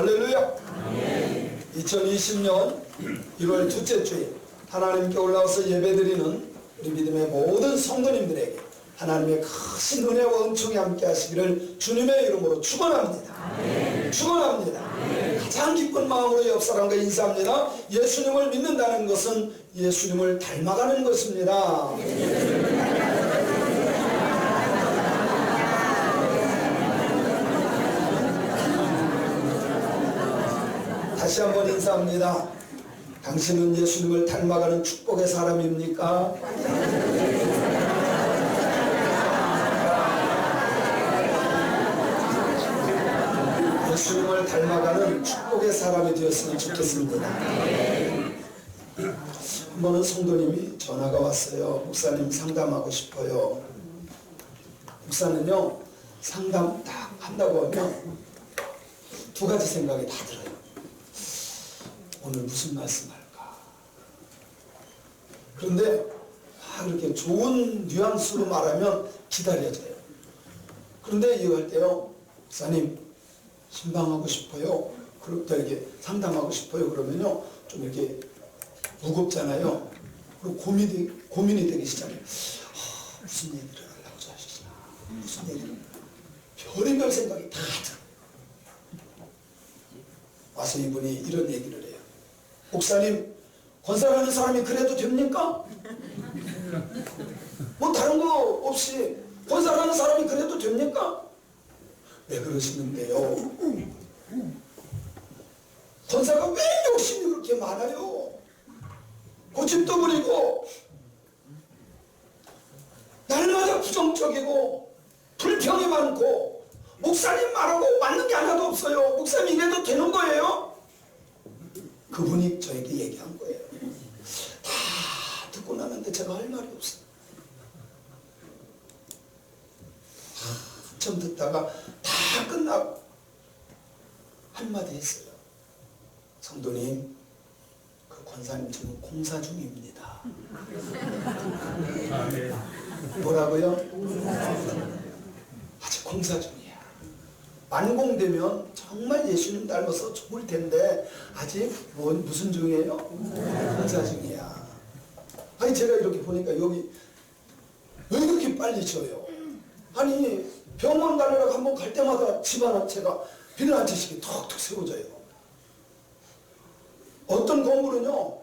할렐루야. 2020년 1월 둘째 주일 하나님께 올라와서 예배드리는 우리 믿음의 모든 성도님들에게 하나님의 크신 은혜와 은총이 함께 하시기를 주님의 이름으로 축원합니다. 축원합니다. 가장 기쁜 마음으로 옆 사람과 인사합니다. 예수님을 믿는다는 것은 예수님을 닮아가는 것입니다. 다시 한번 인사합니다. 당신은 예수님을 닮아가는 축복의 사람입니까? 예수님을 닮아가는 축복의 사람이 되었으면 좋겠습니다. 한 번은 성도님이 전화가 왔어요. 목사님 상담하고 싶어요. 목사는요, 상담 딱 한다고 하면 두 가지 생각이 다 들어요. 오늘 무슨 말씀할까? 그런데 그렇게 좋은 뉘앙스로 말하면 기다려져요. 그런데 이거 할 때요, 목사님 신방하고 싶어요. 그렇다 이게 상담하고 싶어요. 그러면요 좀 이렇게 무겁잖아요. 그리고 고민이 되기 시작해요. 무슨 얘기를 하려고 하시나? 무슨 얘기를? 별의별 생각이 다 들어. 와서 이분이 이런 얘기를 해요. 목사님, 건설하는 사람이 그래도 됩니까? 뭐 다른 거 없이 건설하는 사람이 그래도 됩니까? 왜 그러시는데요? 권사가 왜 욕심이 그렇게 많아요? 고집도 부리고 날마다 부정적이고 불평이 많고 목사님 말하고 맞는 게 하나도 없어요. 목사님 이래도 되는 거예요? 그분이 저에게 얘기한 거예요. 다 듣고 나는데 제가 할 말이 없어요. 한참 듣다가 다 끝나고 한마디 했어요. 성도님, 그 권사님 지금 공사 중입니다. 뭐라고요? 아직 공사 중이야. 만공되면 정말 예수님 닮아서 좋을 텐데 아직 무슨 중이에요? 공사 중이야. 아니 제가 이렇게 보니까 여기 왜 그렇게 빨리 져요? 아니 병원 가느라고 한번 갈 때마다 집안 제가 비늘 한 채씩 톡톡 세워져요. 어떤 건물은요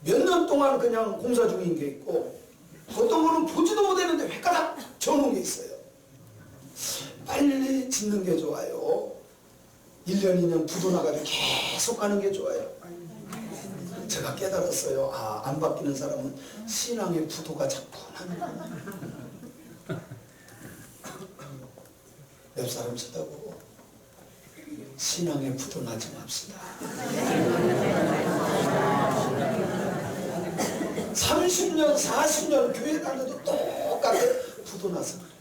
몇 년 동안 그냥 공사 중인 게 있고 어떤 거는 보지도 못했는데 획가닥 져놓은 게 있어요. 빨리 짓는 게 좋아요. 1년 2년 부도 나가지고 계속 가는 게 좋아요. 제가 깨달았어요. 안 바뀌는 사람은 신앙의 부도가 자꾸 나는. 옆 사람 쳐다보고 신앙의 부도 나지 맙시다. 30년 40년 교회 다녀도 똑같아 부도 나서 그래.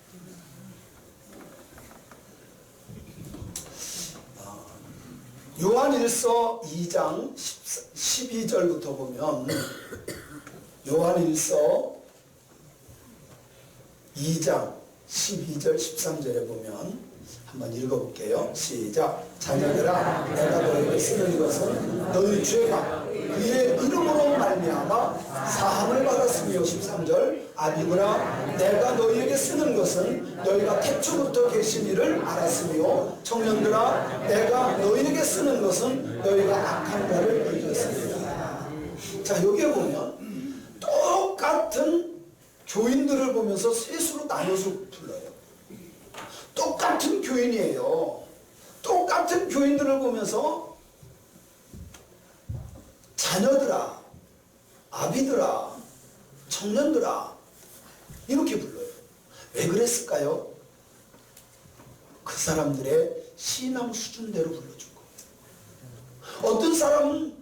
요한일서 2장 12절부터 보면 요한일서 2장 12절 13절에 보면 한번 읽어볼게요. 시작. 자녀들아, 내가 너에게 쓰는 것은 너희 죄가 그의 이름으로 말미암아 사함을 받았으며 13절. 아비들아, 내가 너희에게 쓰는 것은 너희가 태초부터 계신 이를 알았으며 청년들아, 내가 너희에게 쓰는 것은 너희가 악한 자를 이겼습니다. 자, 여기에 보면 똑같은 교인들을 보면서 셋으로 나눠서 불러요. 똑같은 교인이에요. 똑같은 교인들을 보면서 자녀들아, 아비들아, 청년들아 이렇게 불러요. 왜 그랬을까요? 그 사람들의 신앙 수준대로 불러준 거예요. 어떤 사람은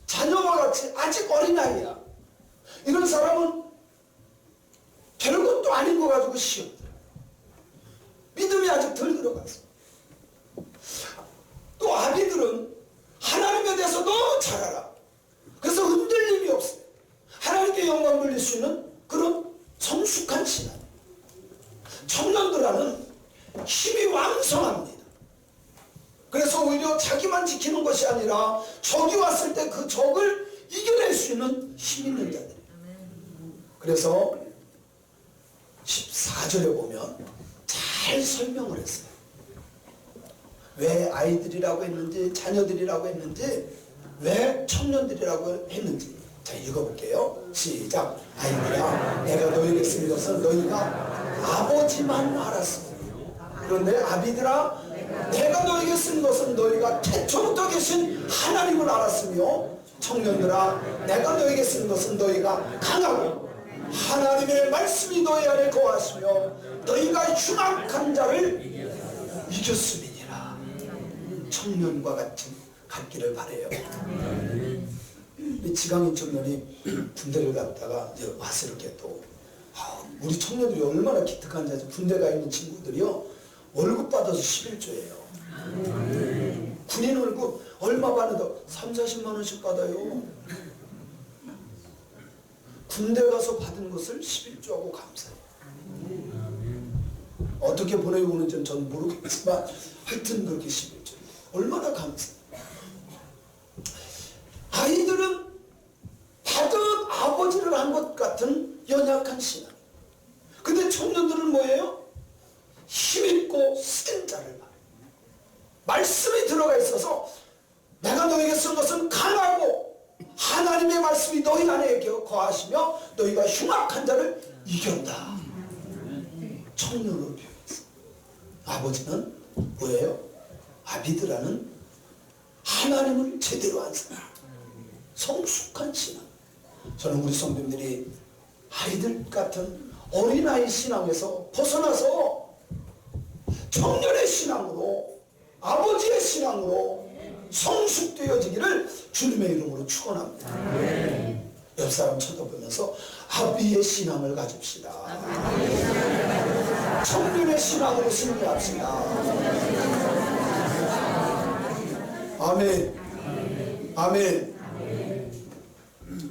자녀와 같이 아직 어린아이야. 이런 사람은 별것도 아닌 거 가지고 시험 들어요. 믿음이 아직 덜 들어갔어. 또 아비들은 하나님에 대해서 너무 잘 알아. 그래서 흔들림이 없어요. 하나님께 영광 돌릴 수 있는 그런 성숙한 신앙. 청년들은 힘이 왕성합니다. 그래서 지키는 것이 아니라 적이 왔을 때 그 적을 이겨낼 수 있는 힘 있는 자들이에요. 그래서 14절에 보면 잘 설명을 했어요. 왜 아이들이라고 했는지, 자녀들이라고 했는지, 왜 청년들이라고 했는지. 자, 읽어볼게요. 시작. 아이들아, 내가 너에게 쓴 것은 너희가 아버지만 알았어. 그런데 아비들아, 내가 너에게 쓴 것은 너희가 태초부터 계신 하나님을 알았으며, 청년들아, 내가 너에게 쓴 것은 너희가 강하고 하나님의 말씀이 너희 안에 거하시며 너희가 흉악한 자를 이겼음이니라. 청년과 같기를 바래요. 지강인 청년이 군대를 갔다가 이제 와서 이렇게 또 우리 청년들이 얼마나 기특한지, 군대 가 있는 친구들이요, 월급 받아서 11조예요. 군인 월급 얼마 받아도 3, 40만 원씩 받아요. 군대 가서 받은 것을 11조하고 감사해요. 어떻게 보내고 오는지는 저는 모르겠지만 하여튼 그렇게 11조. 얼마나 감사해요. 아이들은 받은 아버지를 한 것 같은 연약한 신앙. 근데 청년들은 뭐예요? 힘있고 센 자를 말해요. 말씀이 들어가 있어서 내가 너에게 쓴 것은 강하고 하나님의 말씀이 너희 안에 거하시며 너희가 흉악한 자를 이겼다. 청년으로 표현했어. 아버지는 뭐예요? 아비드라는 하나님을 제대로 안 사람, 성숙한 신앙. 저는 우리 성도님들이 아이들 같은 어린아이 신앙에서 벗어나서 청년의 신앙으로, 아버지의 신앙으로 성숙되어지기를 주님의 이름으로 축원합니다. 옆 사람 쳐다보면서 아비의 신앙을 가집시다. 청년의 신앙으로 승리합시다. 아멘. 아멘.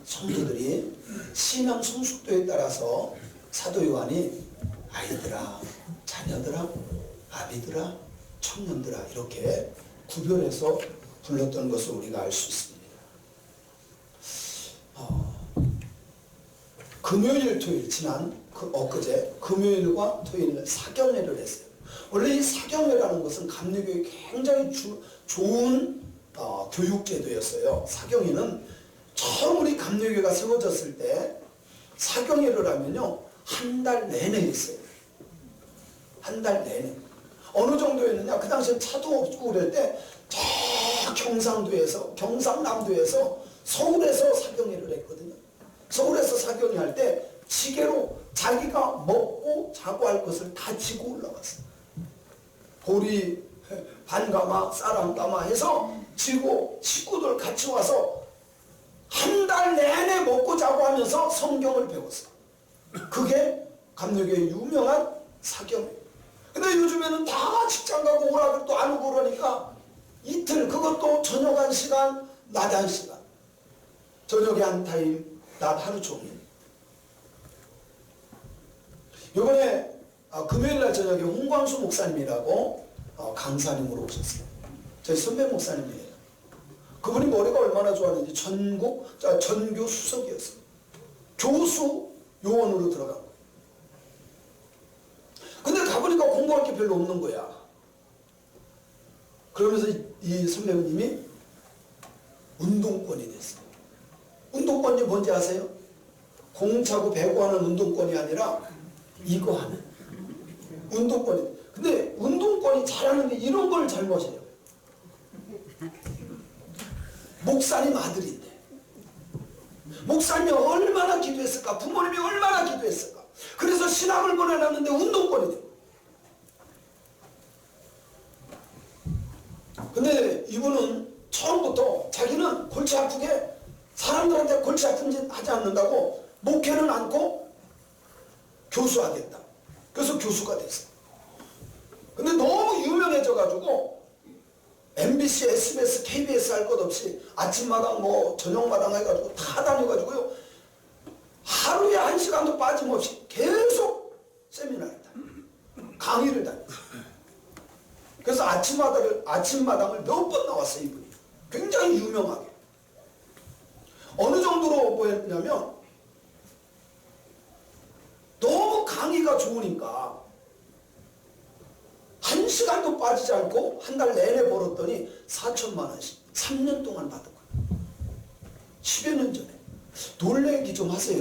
성도들이 신앙 성숙도에 따라서 사도 요한이 아이들아, 자녀들아, 아비들아, 청년들아 이렇게 구별해서 불렀던 것을 우리가 알 수 있습니다. 금요일, 토요일, 지난 엊그제 금요일과 토요일 사경회를 했어요. 원래 이 사경회라는 것은 감리교의 굉장히 좋은 교육제도였어요. 사경회는 처음 우리 감리교가 세워졌을 때 사경회를 하면요, 한 달 내내 있어요. 한 달 내내. 어느 정도였느냐, 그 당시엔 차도 없고 그럴 때 저 경상남도에서 서울에서 사경회를 했거든요. 서울에서 사경회 할 때 지게로 자기가 먹고 자고 할 것을 다 지고 올라갔어요. 보리, 반가마, 쌀한가마 해서 지고 식구들 같이 와서 한 달 내내 먹고 자고 하면서 성경을 배웠어요. 그게 감리교의 유명한 사경회. 근데 요즘에는 다 직장 가고 오라고 또 안 오고 그러니까 이틀, 그것도 저녁 한 시간, 낮 한 시간. 저녁에 한 타임, 낮 하루 종일. 요번에 금요일날 저녁에 홍광수 목사님이라고 강사님으로 오셨어요. 저희 선배 목사님이에요. 그분이 머리가 얼마나 좋았는지 전교 수석이었어요. 교수 요원으로 들어간 거예요. 근데 가보니까 공부할 게 별로 없는 거야. 그러면서 이 선배님이 운동권이 됐어요. 운동권이 뭔지 아세요? 공 차고 배구 하는 운동권이 아니라 이거 하는 운동권이. 근데 운동권이 잘하는데 이런 걸 잘못해요. 목사님 아들인데, 목사님이 얼마나 기도했을까, 부모님이 얼마나 기도했을까. 그래서 신학을 보내놨는데 운동권이 돼요. 근데 이분은 처음부터 자기는 골치 아프게, 사람들한테 골치 아픈 짓 하지 않는다고 목회는 않고 교수하겠다. 그래서 교수가 됐어요. 근데 너무 유명해져가지고 MBC, SBS, KBS 할 것 없이 아침마당 저녁마당 해가지고 다 다녀가지고요, 하루에 1시간도 빠짐없이 계속 세미나를 다녀요. 강의를 다녀요. 그래서 아침마당을 몇 번 나왔어요, 이분이. 굉장히 유명하게. 어느 정도로 뭐였냐면 너무 강의가 좋으니까 한 시간도 빠지지 않고 한 달 내내 벌었더니 4천만 원씩 3년 동안 받은 거예요. 10여 년 전에. 놀래기 좀 하세요.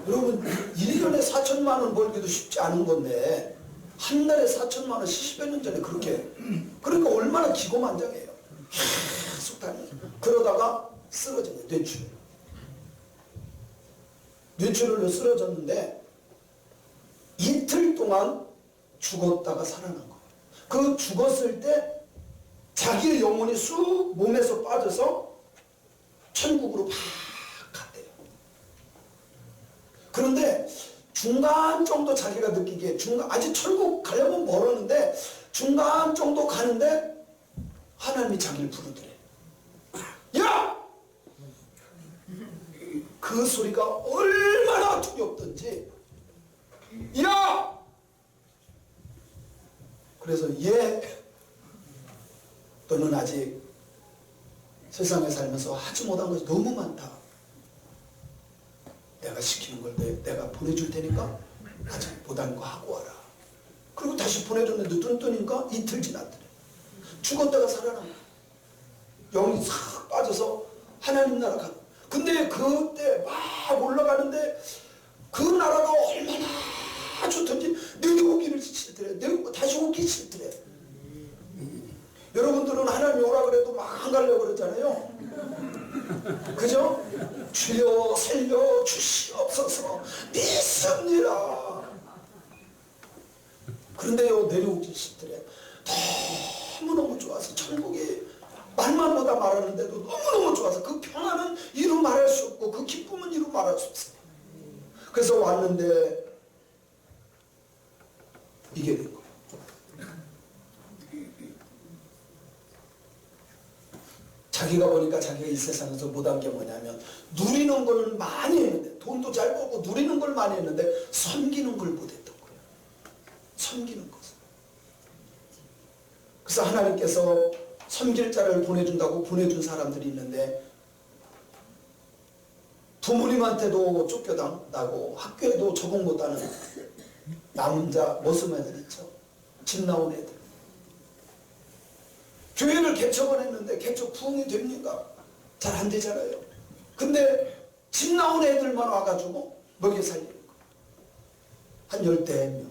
여러분 1년에 4천만 원 벌기도 쉽지 않은 건데 한 달에 4천만 원씩 10여 년 전에 그렇게. 그러니까 얼마나 기고만장해요. 계속 다니면서. 그러다가 쓰러져요. 뇌출혈로 쓰러졌는데 이틀 동안 죽었다가 살아난 거예요. 그 죽었을 때 자기의 영혼이 쑥 몸에서 빠져서 천국으로 팍 갔대요. 그런데 중간 정도 자기가 느끼기에 아직 천국 가려면 멀었는데 중간 정도 가는데 하나님이 자기를 부르더래. 야! 그 소리가 얼마나 두렵던지 야! 그래서 너는 아직 세상에 살면서 하지 못한 것이 너무 많다. 내가 시키는 걸 내가 보내줄 테니까 아직 못한 거 하고 와라. 그리고 다시 보내줬는데 눈 뜨니까 이틀 지났더래. 죽었다가 살아나. 영이 싹 빠져서 하나님 나라 가. 근데 그때 막 올라가는데 그 나라가 얼마나 좋던지 내려오기를 싫더래. 다시 오기 싫더래. 여러분들은 하나님 오라 그래도 막 안 가려고 그러잖아요. 그죠? 주여 살려 주시옵소서 믿습니다. 그런데요 내려오기 싫더래. 너무너무 좋아서 천국이 말만 보다 말하는데도 너무너무 좋아서 그 평안은 이루 말할 수 없고 그 기쁨은 이루 말할 수 없어요. 그래서 왔는데 이게 된 거예요. 자기가 보니까 자기가 이 세상에서 못한 게 뭐냐면 누리는 걸 많이 했는데 돈도 잘 벌고 누리는 걸 많이 했는데 섬기는 걸 못했던 거예요. 섬기는 것을. 그래서 하나님께서 섬길 자를 보내준다고 보내준 사람들이 있는데 부모님한테도 쫓겨나고 학교에도 적응 못하는 남은 자 머슴 애들 있죠. 집 나온 애들. 교회를 개척을 했는데 개척 부흥이 됩니까? 잘 안 되잖아요. 근데 집 나온 애들만 와가지고 먹여 살리는 거. 한 10명.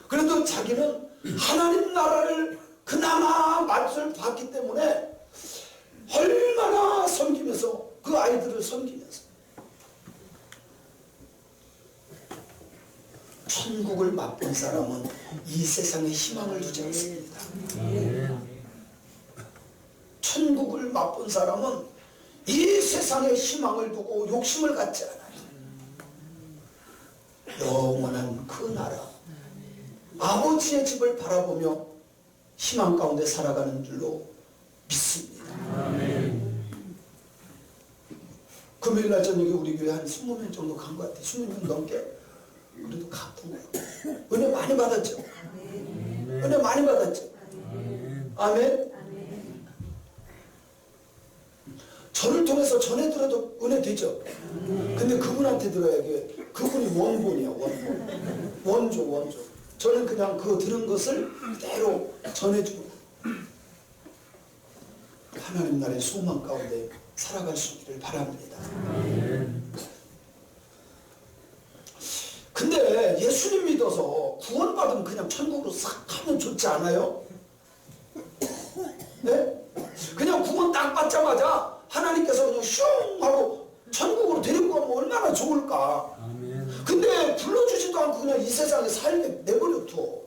그래도 자기는 하나님 나라를 그나마 맛을 봤기 때문에 얼마나 섬기면서 그 아이들을 섬기면서 천국을 맛본 사람은 이 세상에 희망을 두지 않습니다. 천국을 맛본 사람은 이 세상에 희망을 두고 욕심을 갖지 않아요. 영원한 그 나라 아버지의 집을 바라보며 희망 가운데 살아가는 줄로 믿습니다. 금요일날 저녁에 우리 교회 한 20명 정도 간 것 같아요. 20명 넘게. 그래도 갔던 거예요. 은혜 많이 받았죠? 은혜 많이 받았죠? 아멘? 저를 통해서 전해 들어도 은혜 되죠? 근데 그분한테 들어야 돼. 그분이 원본이야, 원본. 원조. 저는 그냥 그 들은 것을 그대로 전해주고 하나님 나라의 소망 가운데 살아갈 수 있기를 바랍니다. 근데 예수님 믿어서 구원받으면 그냥 천국으로 싹 가면 좋지 않아요? 네? 그냥 구원 딱 받자마자 하나님께서 그냥 슝 하고 천국으로 데리고 가면 얼마나 좋을까? 근데 불러주지도 않고 그냥 이 세상에 살게 내버려둬.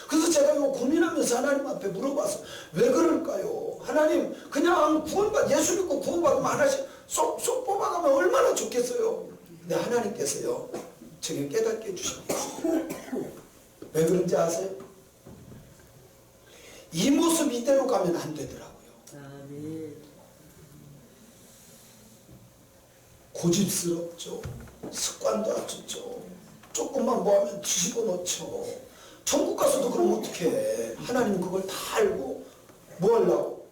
그래서 제가 이거 고민하면서 하나님 앞에 물어봤어. 왜 그럴까요? 하나님 그냥 예수 믿고 구원받으면 하나씩 쏙 뽑아가면 얼마나 좋겠어요. 근데 하나님께서요 제게 깨닫게 해주십니다. 왜 그런지 아세요? 이 모습 이대로 가면 안 되더라고요. 고집스럽죠. 습관도 안 좋죠. 조금만 뭐 하면 뒤집어 놓죠. 천국 가서도 그럼 어떻게 해. 하나님은 그걸 다 알고 뭐 하려고?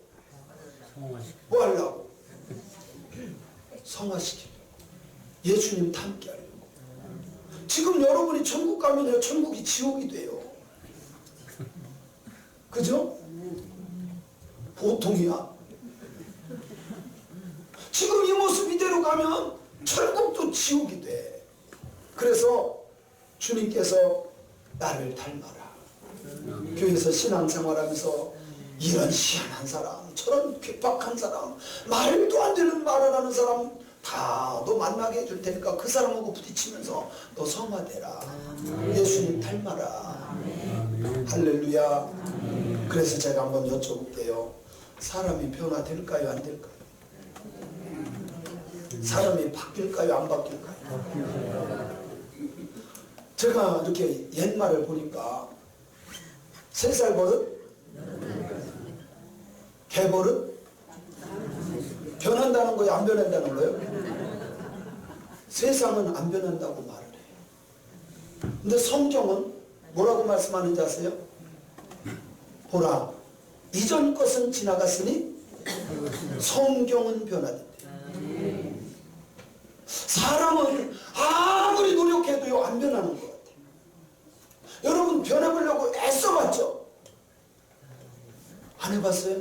뭐 하려고? 성화시키려고. 예수님 닮게 하려고. 지금 여러분이 천국 가면 천국이 지옥이 돼요. 그죠? 보통이야. 지금 이 모습 이대로 가면 천국도 지옥이 돼. 그래서 주님께서 나를 닮아라. 교회에서 신앙생활하면서 이런 희한한 사람, 저런 괴팍한 사람, 말도 안 되는 말을 하는 사람 다 너 만나게 해줄 테니까 그 사람하고 부딪히면서 너 성화되라. 예수님 닮아라. 할렐루야. 그래서 제가 한번 여쭤볼게요. 사람이 변화될까요? 안 될까요? 사람이 바뀔까요? 안 바뀔까요? 제가 이렇게 옛말을 보니까 3살 버릇? 개버릇? 변한다는 거예요? 안 변한다는 거예요? 세상은 안 변한다고 말을 해요. 근데 성경은 뭐라고 말씀하는지 아세요? 보라, 이전 것은 지나갔으니 성경은 변화된대. 사람은 아무리 노력해도요 안 변하는 것 같아요. 여러분 변해보려고 애써봤죠? 안 해봤어요?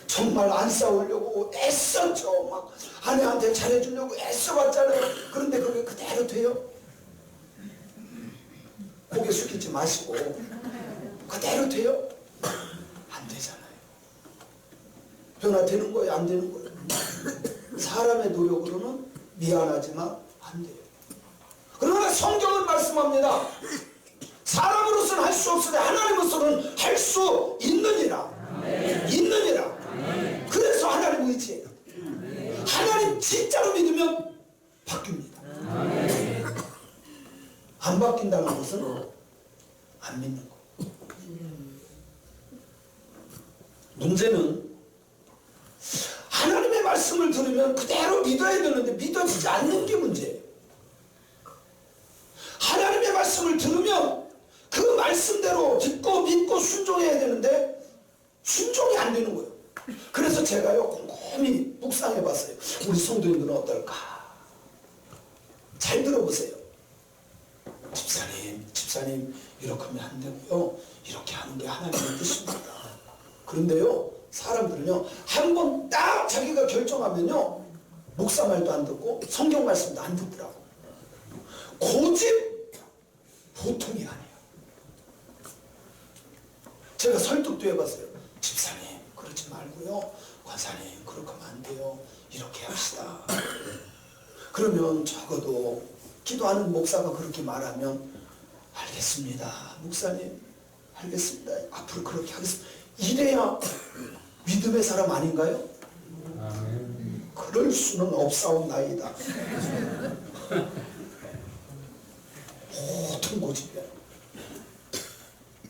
정말 안 싸우려고 애썼죠. 막 아내한테 잘해주려고 애써봤잖아요. 그런데 그게 그대로 돼요? 고개 숙이지 마시고 그대로 돼요? 안 되잖아요. 변화되는 거예요? 안 되는 거예요? 사람의 노력으로는 미안하지만 안 돼요. 그러나 성경은 말씀합니다. 사람으로서는 할 수 없으되 하나님으로서는 할 수 있느니라. 있느니라. 그래서 하나님 의지해요. 하나님 진짜로 믿으면 바뀝니다. 안 바뀐다는 것은 안 믿는 거. 문제는 하나님의 말씀을 들으면 그대로 믿어야 되는데 믿어지지 않는 게 문제예요. 하나님의 말씀을 들으면 그 말씀대로 듣고 믿고 순종해야 되는데 순종이 안 되는 거예요. 그래서 제가요 곰곰이 묵상해 봤어요. 우리 성도님들은 어떨까? 잘 들어보세요. 집사님 이렇게 하면 안 되고요. 이렇게 하는 게 하나님의 뜻입니다. 그런데요 사람들은요 한 번 딱 자기가 결정하면요 목사 말도 안 듣고 성경 말씀도 안 듣더라고. 고집 보통이 아니에요. 제가 설득도 해봤어요. 집사님 그러지 말고요. 권사님 그렇게 하면 안 돼요. 이렇게 합시다. 그러면 적어도 기도하는 목사가 그렇게 말하면 알겠습니다. 목사님 알겠습니다. 앞으로 그렇게 하겠습니다. 이래야 믿음의 사람 아닌가요? 그럴 수는 없사옵나이다. 보통 고집이야.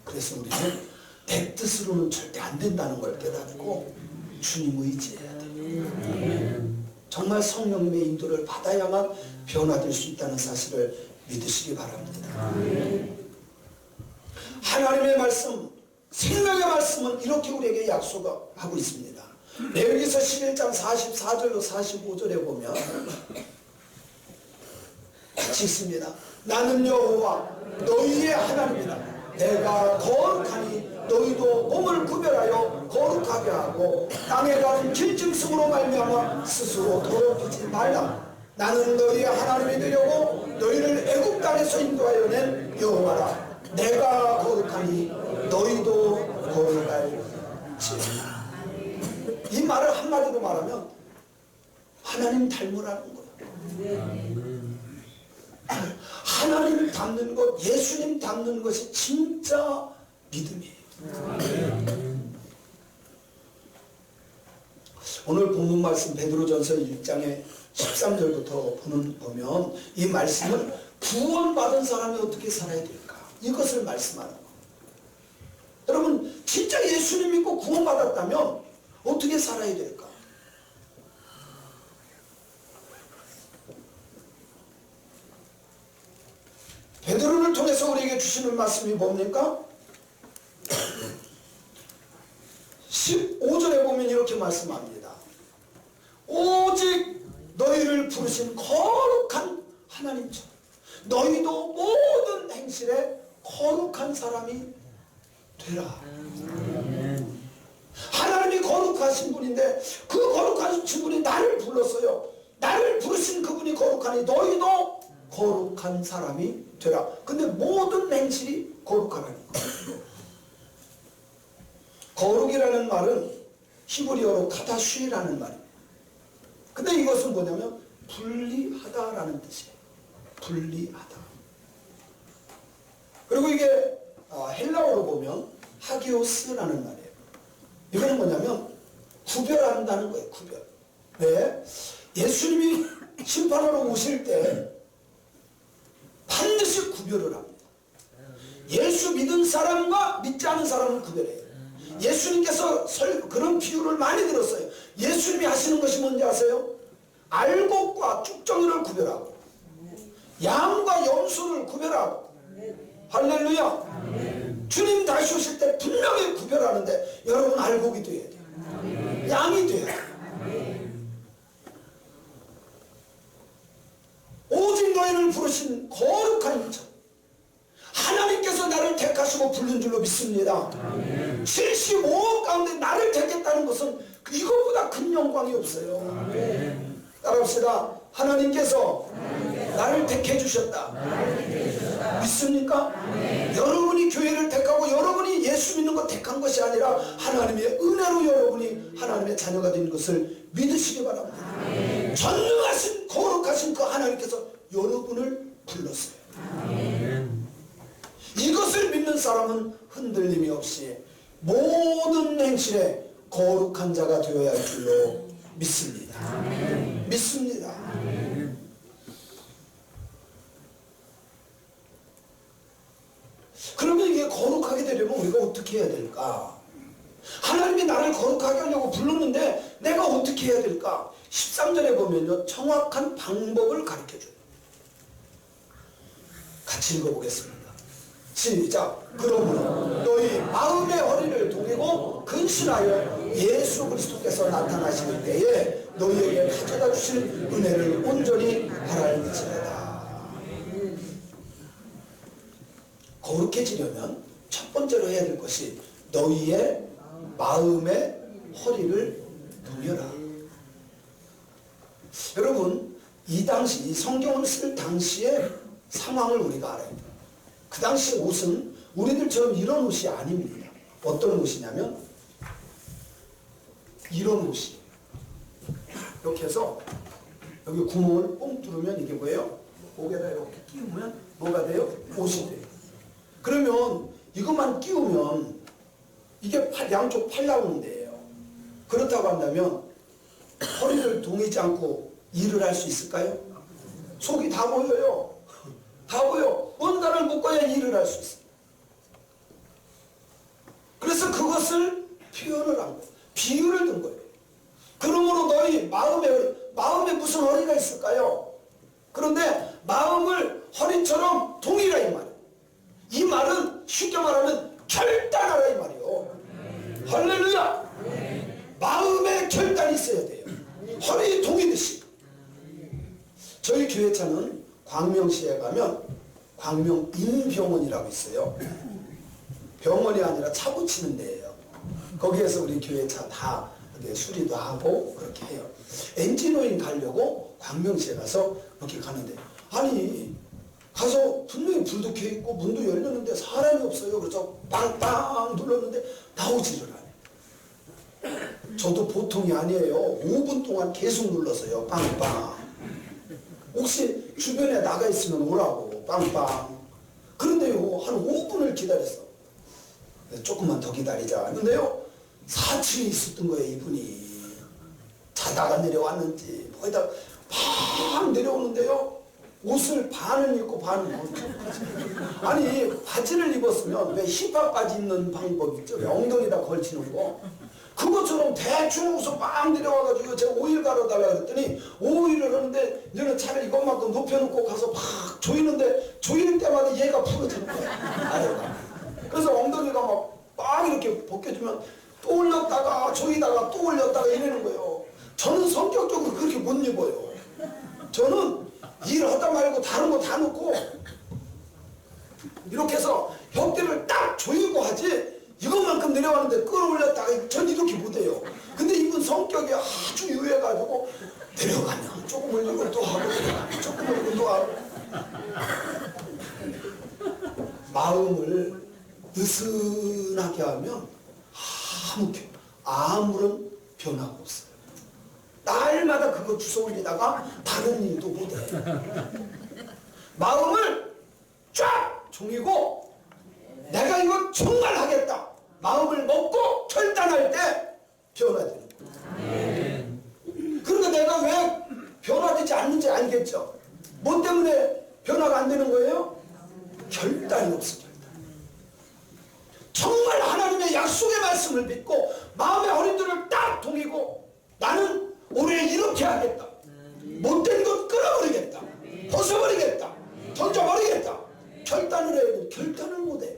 그래서 우리는 내 뜻으로는 절대 안 된다는 걸 깨닫고 주님 의지해야 돼요. 정말 성령님의 인도를 받아야만 변화될 수 있다는 사실을 믿으시기 바랍니다. 하나님의 말씀, 생명의 말씀은 이렇게 우리에게 약속하고 있습니다. 레위기서 11장 44절로 45절에 보면 같이 있습니다. 나는 여호와 너희의 하나님이다. 내가 거룩하니 너희도 몸을 구별하여 거룩하게 하고 땅에 가는 길짐승으로 말미암아 스스로 더럽히지 말라. 나는 너희의 하나님이 되려고 너희를 애굽 땅에서 인도하여 낸 여호와라. 내가 거룩하니 너희도 거룩할지니라. 이 말을 한마디로 말하면 하나님 닮으라는 거예요. 하나님 닮는 것, 예수님 닮는 것이 진짜 믿음이에요. 오늘 본문 말씀 베드로전서 1장의 13절부터 보면 이 말씀은 구원받은 사람이 어떻게 살아야 될까? 이것을 말씀하는 거예요. 여러분 진짜 예수님 믿고 구원받았다면 어떻게 살아야 될까? 베드로를 통해서 우리에게 주시는 말씀이 뭡니까? 15절에 보면 이렇게 말씀합니다. 오직 너희를 부르신 거룩한 하나님처럼 너희도 모든 행실에 거룩한 사람이 되라. 하나님이 거룩하신 분인데 그 거룩하신 분이 나를 불렀어요. 나를 부르신 그분이 거룩하니 너희도 거룩한 사람이 되라. 근데 모든 행실이 거룩하라는 거예요. 거룩이라는 말은 히브리어로 카다쉬라는 말입니다. 근데 이것은 뭐냐면 분리하다라는 뜻이에요. 분리하다. 그리고 이게 헬라어로 보면 하기오스라는 말이에요. 이거는 뭐냐면 구별한다는 거예요. 구별. 네. 예수님이 심판하러 오실 때 반드시 구별을 합니다. 예수 믿은 사람과 믿지 않은 사람을 구별해요. 예수님께서 그런 비유를 많이 들었어요. 예수님이 하시는 것이 뭔지 아세요? 알곡과 쭉정이를 구별하고 양과 염소를 구별하고 할렐루야. 주님 다시 오실 때 분명히 구별하는데 여러분 알곡이 돼야 돼요. 양이 돼야 돼요. 오직 너희를 부르신 거룩한 자 하나님께서 나를 택하시고 부른 줄로 믿습니다. 75억 가운데 나를 택했다는 것은 이것보다 큰 영광이 없어요. 따라합시다. 하나님께서 나를 택해 주셨다. 믿습니까? 여러분이 교회를 택하고 여러분이 예수 믿는 것 택한 것이 아니라 하나님의 은혜로 여러분이 하나님의 자녀가 된 것을 믿으시기 바랍니다. 전능하신 거룩하신 그 하나님께서 여러분을 불렀어요. 이것을 믿는 사람은 흔들림이 없이 모든 행실에 거룩한 자가 되어야 할 줄로 믿습니다. 믿습니다. 그러면 이게 거룩하게 되려면 우리가 어떻게 해야 될까? 하나님이 나를 거룩하게 하려고 불렀는데 내가 어떻게 해야 될까? 13절에 보면요, 정확한 방법을 가르쳐줘요. 같이 읽어보겠습니다. 시작. 그러므로 너희 마음의 허리를 동이고 근신하여 예수 그리스도께서 나타나시는 때에 너희에게 가져다 주실 은혜를 온전히 바랄지어다. 거룩해지려면 첫 번째로 해야 될 것이 너희의 마음의 허리를 동여라. 여러분, 이 당시, 이 성경을 쓸 당시의 상황을 우리가 알아야 돼요. 그 당시 옷은 우리들처럼 이런 옷이 아닙니다. 어떤 옷이냐면 이런 옷이에요. 이렇게 해서 여기 구멍을 뽕 뚫으면 이게 뭐예요? 목에다 이렇게 끼우면 뭐가 돼요? 옷이 돼요. 그러면 이것만 끼우면 이게 양쪽 팔 나오는 데예요. 그렇다고 한다면 허리를 동이지 않고 일을 할 수 있을까요? 속이 다 보여요. 다 보여. 뭔가를 묶어야 일을 할 수 있어요. 그래서 그것을 표현을 한 거예요. 비유를 든 거예요. 그러므로 너희 마음에 무슨 허리가 있을까요? 그런데 마음을 허리처럼 동이라 이 말이에요. 이 말은 쉽게 말하면 결단하라 이 말이에요. 할렐루야. 마음에 결단이 있어야 돼요. 허리 동이듯이. 저희 교회차는 광명시에 가면 광명인병원이라고 있어요. 병원이 아니라 차 고치는 데예요. 거기에서 우리 교회차 다 수리도 하고 그렇게 해요. 엔진오일 가려고 광명시에 가서 이렇게 가는데 아니 가서 분명히 불도 켜 있고 문도 열렸는데 사람이 없어요. 그래서 빵빵 눌렀는데 나오지를 않아요. 저도 보통이 아니에요. 5분 동안 계속 눌렀어요. 빵빵. 혹시 주변에 나가 있으면 오라고 빵빵. 그런데요 한 5분을 기다렸어. 조금만 더 기다리자. 근데요 4층에 있었던 거예요. 이분이 자다가 내려왔는지 거기다 팍 내려오는데요 옷을 반은 입고 반은 못 입고. 아니 바지를 입었으면 왜 힙합 바지 입는 방법 있죠? 엉덩이다 걸치는 거. 그것처럼 대충 웃어 막 내려와가지고 제가 오일 갈아달라 그랬더니 오일을 하는데 너는 차를 이것만큼 높여놓고 가서 막 조이는데 조이는 때마다 얘가 풀어지는 거야. 아래가. 그래서 엉덩이가 막 이렇게 벗겨주면 또 올렸다가 조이다가 또 올렸다가 이러는 거예요. 저는 성격적으로 그렇게 못 입어요. 저는 일 하다 말고 다른 거 다 놓고 이렇게 해서 혁대를 딱 조이고 하지, 이것만큼 내려가는데 끌어올렸다가 전 이렇게 못해요. 근데 이분 성격이 아주 유해가지고 내려가면 조금 올리고 또 하고 내려가면 조금 올리고 또 하고. 마음을 느슨하게 하면 아무런 변화가 없어요. 날마다 그거 주워 올리다가 다른 일도 못해. 마음을 쫙 종이고 내가 이거 정말 하겠다 마음을 먹고 결단할 때 변화되는 거예요. 그러니까 내가 왜 변화되지 않는지 알겠죠? 뭐 때문에 변화가 안 되는 거예요? 결단이 없어. 정말 하나님의 약속의 말씀을 믿고 마음의 어린들을 딱 동이고 나는 올해 이렇게 하겠다, 못된 것 끊어버리겠다, 벗어버리겠다, 던져버리겠다, 결단을 해야 돼. 결단을 못해.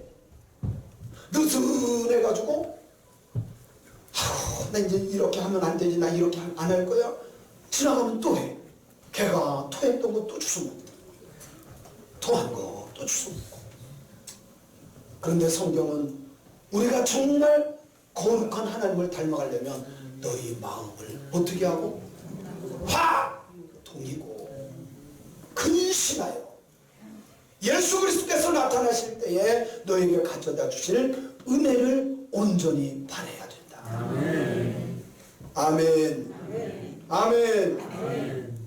느슨해가지고 나 이제 이렇게 하면 안 되지, 나 이렇게 안 할 거야. 지나가면 또 해. 걔가 토했던 거 또 주워 먹고 토한 거 또 주워 먹고. 그런데 성경은 우리가 정말 거룩한 하나님을 닮아가려면 너희 마음을 어떻게 하고 확 동이고 근신하여 예수 그리스도께서 나타나실 때에 너에게 가져다 주실 은혜를 온전히 바라야 된다. 아멘. 아멘. 아멘. 아멘.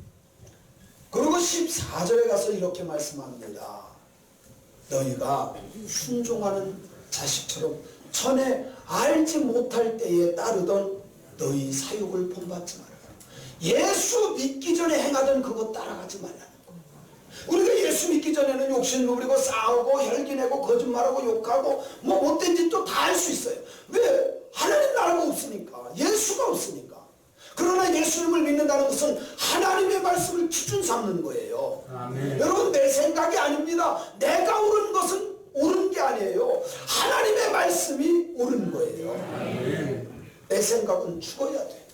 그리고 14절에 가서 이렇게 말씀합니다. 너희가 순종하는 자식처럼 전에 알지 못할 때에 따르던 너희 사욕을 본받지 말아라. 예수 믿기 전에 행하던 그거 따라가지 말라는 거예요. 우리가 예수 믿기 전에는 욕심 부리고 싸우고 혈기내고 거짓말하고 욕하고 뭐 못된 짓도 다 할 수 있어요. 왜? 하나님 나라가 없으니까, 예수가 없으니까. 그러나 예수님을 믿는다는 것은 하나님의 말씀을 기준 삼는 거예요. 아멘. 여러분, 내 생각이 아닙니다. 내가 옳은 것은 옳은 게 아니에요. 하나님의 말씀이 옳은 거예요. 아멘. 내 생각은 죽어야 돼.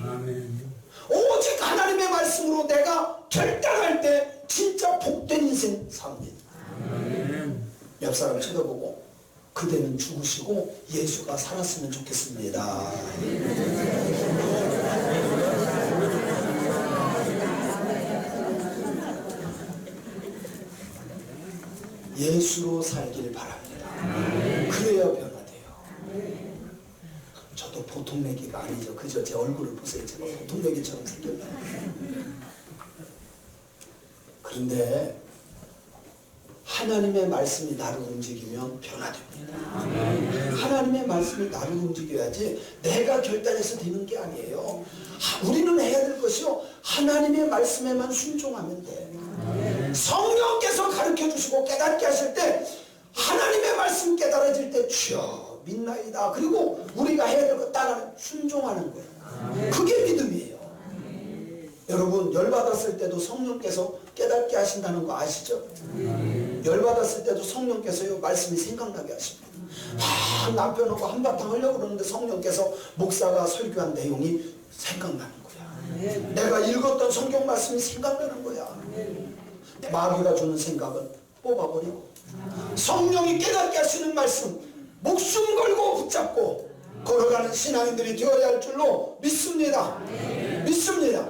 아멘. 오직 하나님의 말씀으로 내가 결단할 때 진짜 복된 인생 삽니다. 아멘. 옆 사람 쳐다보고 그대는 죽으시고 예수가 살았으면 좋겠습니다. 예수로 살길 바랍니다. 그래야 변화돼요. 저도 보통 내기가 아니죠. 그저 제 얼굴을 보세요. 제가 보통 내기처럼 생겼나요? 그런데 하나님의 말씀이 나를 움직이면 변화됩니다. 하나님의 말씀이 나를 움직여야지 내가 결단해서 되는 게 아니에요. 우리는 해야 될 것이요, 하나님의 말씀에만 순종하면 돼. 성령께서 가르쳐 주시고 깨닫게 하실 때 하나님의 말씀 깨달아질 때 주여 믿나이다. 그리고 우리가 해야 될 것 따라 순종하는 거예요. 그게 믿음이에요. 여러분, 열받았을 때도 성령께서 깨닫게 하신다는 거 아시죠? 열받았을 때도 성령께서요, 말씀이 생각나게 하십니다. 남편하고 한바탕 하려고 그러는데 성령께서 목사가 설교한 내용이 생각나는 거야. 내가 읽었던 성경 말씀이 생각나는 거야. 마귀가 주는 생각은 뽑아버리고 성령이 깨닫게 하시는 말씀 목숨 걸고 붙잡고 걸어가는 신앙인들이 되어야 할 줄로 믿습니다. 믿습니다.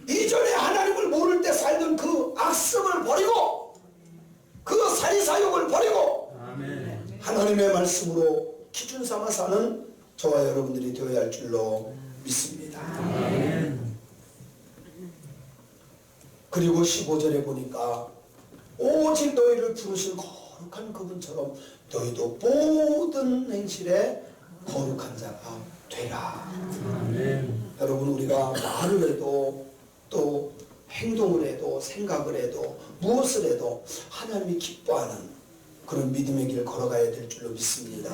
이전에 하나님을 모를 때 살던 그 악습을 버리고 그 사리사욕을 버리고 하나님의 말씀으로 기준 삼아 사는 저와 여러분들이 되어야 할 줄로 믿습니다. 그리고 15절에 보니까 오직 너희를 부르신 거룩한 그분처럼 너희도 모든 행실에 거룩한 자가 되라. 여러분, 우리가 말을 해도 또 행동을 해도 생각을 해도 무엇을 해도 하나님이 기뻐하는 그런 믿음의 길 걸어가야 될 줄로 믿습니다.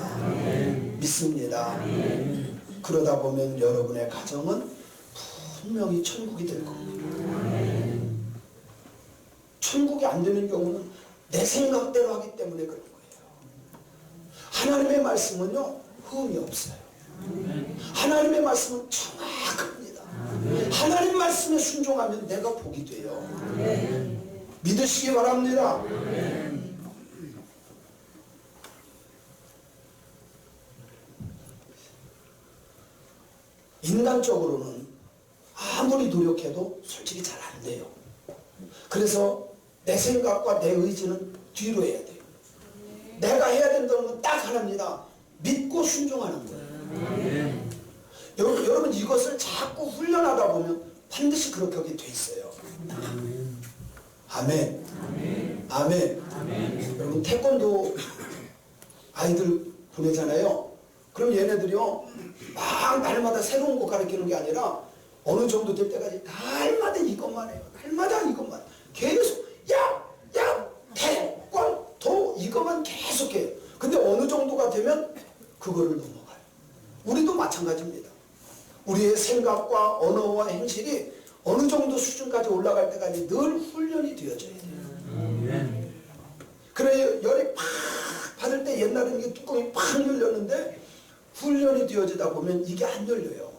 믿습니다. 그러다 보면 여러분의 가정은 분명히 천국이 될 겁니다. 천국이 안 되는 경우는 내 생각대로 하기 때문에 그런 거예요. 하나님의 말씀은요, 흠이 없어요. 하나님의 말씀은 정확합니다. 하나님 말씀에 순종하면 내가 복이 돼요. 믿으시기 바랍니다. 인간적으로는 아무리 노력해도 솔직히 잘 안 돼요. 그래서 내 생각과 내 의지는 뒤로 해야 돼요. 내가 해야 된다는 건 딱 하나입니다. 믿고 순종하는 거예요. 여러분 이것을 자꾸 훈련하다 보면 반드시 그렇게 하게 돼 있어요. 아멘. 아멘. 여러분 태권도 아이들 보내잖아요. 그럼 얘네들이요 막 날마다 새로운 거 가르치는 게 아니라 어느 정도 될 때까지 날마다 이것만 해요. 날마다 이것만 계속 태권도 이것만 계속해요. 근데 어느 정도가 되면 그거를 넘어가요. 우리도 마찬가지입니다. 우리의 생각과 언어와 행실이 어느 정도 수준까지 올라갈 때까지 늘 훈련이 되어져야 돼요. 그래 열이 팍 받을 때 옛날에는 이게 뚜껑이 팍 열렸는데 훈련이 되어지다 보면 이게 안 열려요.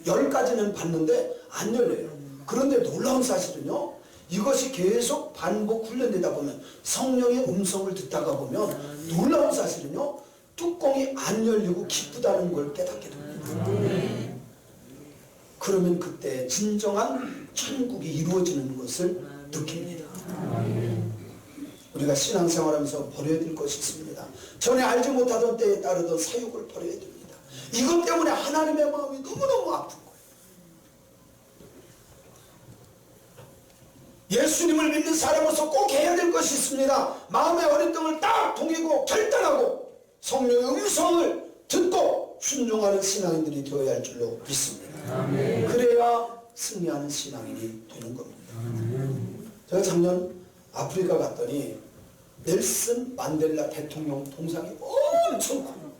10까지는 받는데 안 열려요. 그런데 놀라운 사실은요. 이것이 계속 반복 훈련되다 보면 성령의 음성을 듣다가 보면 놀라운 사실은요. 뚜껑이 안 열리고 기쁘다는 걸 깨닫게 됩니다. 그러면 그때 진정한 천국이 이루어지는 것을 느낍니다. 우리가 신앙생활하면서 버려야 될 것이 있습니다. 전에 알지 못하던 때에 따르던 사욕을 버려야 됩니다. 이것 때문에 하나님의 마음이 너무너무 아픈 거예요. 예수님을 믿는 사람으로서 꼭 해야 될 것이 있습니다. 마음의 어린등을 딱 동이고 결단하고 성령의 음성을 듣고 순종하는 신앙인들이 되어야 할 줄로 믿습니다. 아멘. 그래야 승리하는 신앙인이 되는 겁니다. 제가 작년 아프리카 갔더니 넬슨 만델라 대통령 동상이 엄청 커요.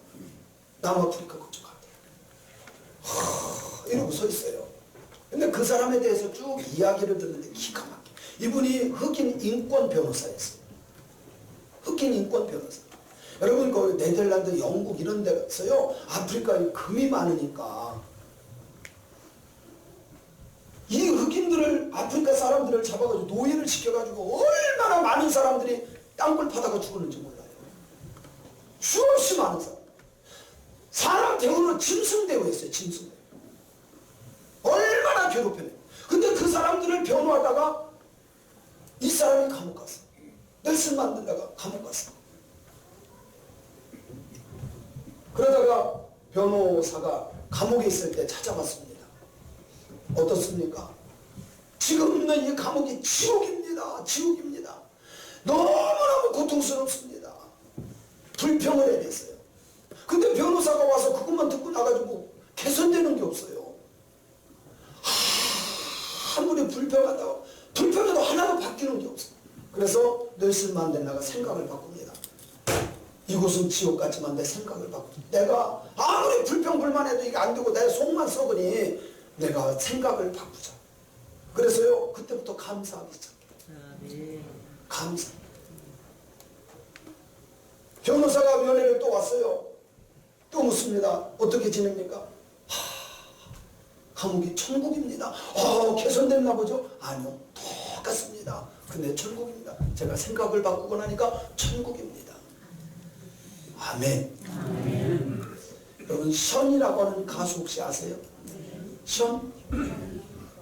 남아프리카 그쪽 같아요. 이러고 서 있어요. 근데 그 사람에 대해서 쭉 이야기를 듣는데 기가 막혀. 이분이 흑인 인권 변호사였어요. 흑인 인권 변호사. 여러분 그 네덜란드, 영국 이런 데서요 아프리카에 금이 많으니까 이 흑인들을 아프리카 사람들을 잡아가지고 노예를 시켜가지고 얼마나 많은 사람들이 땅굴 파다가 죽었는지 몰라요. 수없이 많은 사람 대우는 짐승 대우였어요. 짐승 대우. 얼마나 괴롭혀요. 근데 그 사람들을 변호하다가 이 사람이 감옥 갔어. 넬슨 만델라가 감옥 갔어. 그러다가 변호사가 감옥에 있을 때 찾아봤습니다. 어떻습니까? 지금은 이 감옥이 지옥입니다. 지옥입니다. 너무너무 고통스럽습니다. 불평을 해냈어요. 근데 변호사가 와서 그것만 듣고 나가지고 개선되는 게 없어요. 아무리 불평하다가 불평해도 하나도 바뀌는 게 없어요. 그래서 넬슨 만델라가 생각을 바꿉니다. 이곳은 지옥 같지만 내 생각을 바꾸자. 내가 아무리 불평불만해도 이게 안 되고 내 속만 썩으니 내가 생각을 바꾸자. 그래서요 그때부터 감사하기 시작해요. 감사. 변호사가 면회를 또 왔어요. 또 묻습니다. 어떻게 지냅니까? 감옥이 천국입니다. 개선됐나 보죠? 아니요, 똑같습니다. 근데 천국입니다. 제가 생각을 바꾸고 나니까 천국입니다. 아멘. 아멘. 여러분 션이라고 하는 가수 혹시 아세요? 션?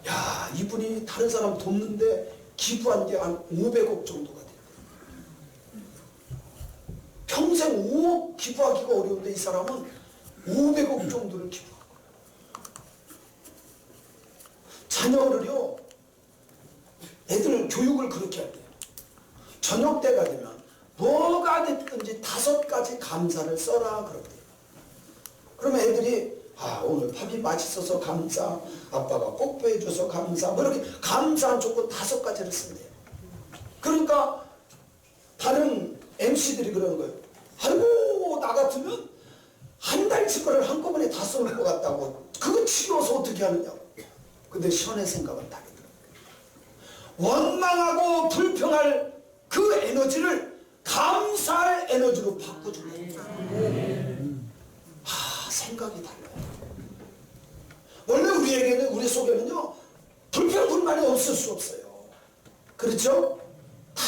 야, 이분이 다른 사람 돕는데 기부한 게 한 500억 정도가 돼요. 평생 5억 기부하기가 어려운데 이 사람은 500억 정도를 기부하고 자녀를요 애들 교육을 그렇게 할게요. 저녁 때가 되면 뭐가 됐든지 5가지 감사를 써라 그러대요. 그러면 애들이 오늘 밥이 맛있어서 감사, 아빠가 뽀뽀해줘서 감사, 뭐 이렇게 감사한 조건 5가지를 쓴대요. 그러니까 다른 MC들이 그러는 거예요. 아이고 나 같으면 한 달치 거를 한꺼번에 다 써놓을 것 같다고. 그거 치워서 어떻게 하느냐고. 근데 션의 생각은 다르더라고요. 원망하고 불평할 그 에너지를 감사할 에너지로 바꿔주는 거예요. 생각이 달라요. 원래 우리에게는, 우리 속에는요, 불평불만이 없을 수 없어요. 그렇죠? 다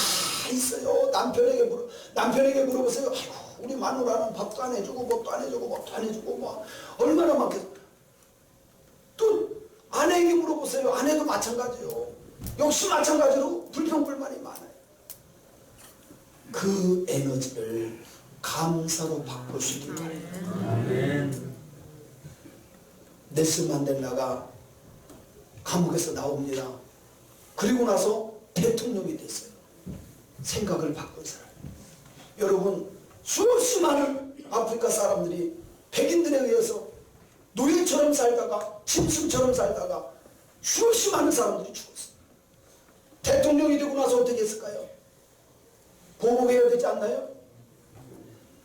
있어요. 남편에게 물어보세요. 아이고, 우리 마누라는 밥도 안 해주고, 뭣도 안 해주고, 뭣도 안 해주고, 뭐, 얼마나 많겠어. 또, 아내에게 물어보세요. 아내도 마찬가지요. 역시 마찬가지로 불평불만이 많아요. 그 에너지를 감사로 바꾸시기 바랍니다. 넬슨 만델라가 감옥에서 나옵니다. 그리고 나서 대통령이 됐어요. 생각을 바꾼 사람. 여러분, 수없이 많은 아프리카 사람들이 백인들에 의해서 노예처럼 살다가, 짐승처럼 살다가 수없이 많은 사람들이 죽었어요. 대통령이 되고 나서 어떻게 했을까요? 보복해야 되지 않나요?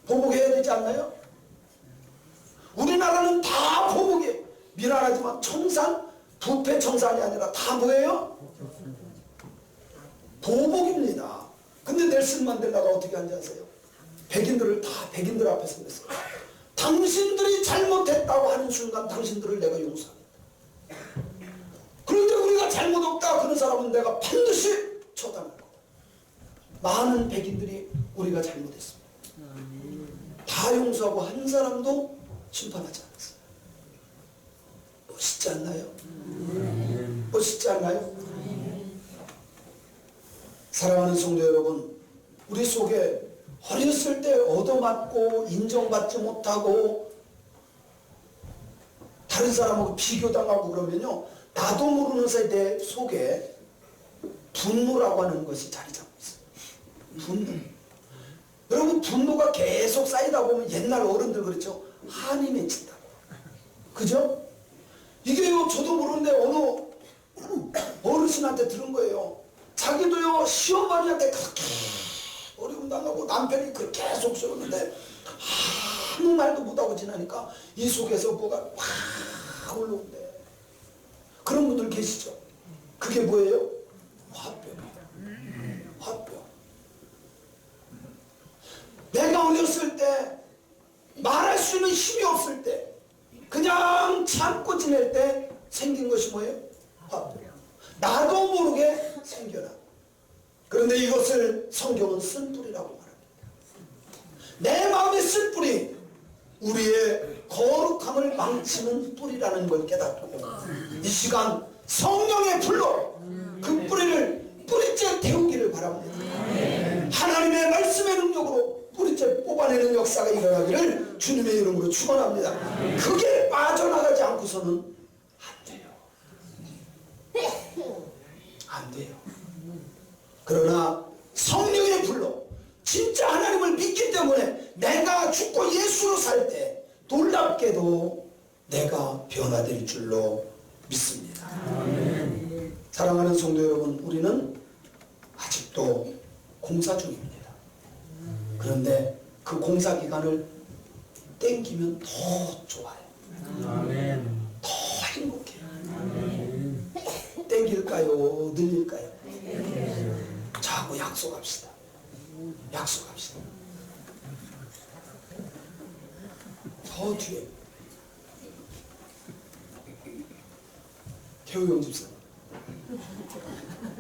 보복해야 되지 않나요? 우리나라는 다 보복이에요. 미안하지만 청산, 부패 청산이 아니라 다 뭐예요? 보복입니다. 근데 넬슨 만델라가 어떻게 한지 아세요? 백인들을 다 백인들 앞에서 그랬어요. 당신들이 잘못했다고 하는 순간 당신들을 내가 용서합니다. 그런데 우리가 잘못 없다 그런 사람은 내가 반드시 처단할 거다. 많은 백인들이 우리가 잘못했습니다. 다 용서하고 한 사람도 심판하지 않았어요. 멋있지 않나요? 멋있지 않나요? 사랑하는 성도 여러분, 우리 속에 어렸을 때 얻어맞고 인정받지 못하고 다른 사람하고 비교당하고 그러면요, 나도 모르는 세대 속에 분노라고 하는 것이 자리 잡고 있어요. 분노. 여러분, 분노가 계속 쌓이다 보면 옛날 어른들 그랬죠. 한이 맺힌다고. 그죠? 이게요, 저도 모르는데 어느 어르신한테 들은 거예요. 자기도요, 시어머니한테 그렇게 어려움 당하고 남편이 그렇게 속 썩었는데 아무 말도 못하고 지나니까 이 속에서 뭐가 확 올라온대. 그런 분들 계시죠? 그게 뭐예요? 화병이에요. 화병. 내가 어렸을 때 말할 수 있는 힘이 없을 때 그냥 참고 지낼 때 생긴 것이 뭐예요? 화병. 나도 모르게 생겨나. 그런데 이것을 성경은 쓴뿌리라고 말합니다. 내 마음에 쓴 뿌리, 우리의 거룩함을 망치는 뿌리라는 걸 깨닫고 이 시간 성령의 불로 그 뿌리를 뿌리째 태우기를 바랍니다. 하나님의 말씀의 능력으로 뿌리째 뽑아내는 역사가 일어나기를 주님의 이름으로 축원합니다. 그게 빠져나가지 않고서는 안 돼요. 그러나 성령의 불로 진짜 하나님을 믿기 때문에 내가 죽고 예수로 살 때 놀랍게도 내가 변화될 줄로 믿습니다. 아멘. 사랑하는 성도 여러분, 우리는 아직도 공사 중입니다. 그런데 그 공사 기간을 땡기면 더 좋아요. 아멘. 더 행복해요. 아멘. 땡길까요? 늘릴까요? 자고 약속합시다. 약속합시다. 더 뒤에 태우영 집사님,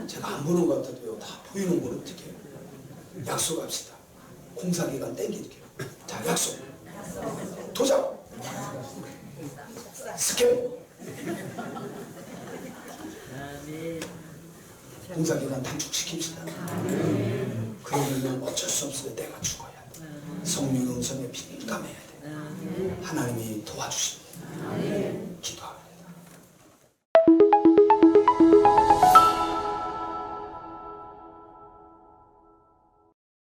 제가 안 보는 것 같아도요, 다 보이는 걸 어떻게 해요? 약속합시다. 공사기간 땡길게요. 자, 약속. 도장. 스캔. 공사기간 단축시킵시다. 그러면 어쩔 수 없어요. 내가 죽어야 돼. 성령 음성에 민감해야 돼. 하나님이 도와주십니다. 기도합니다.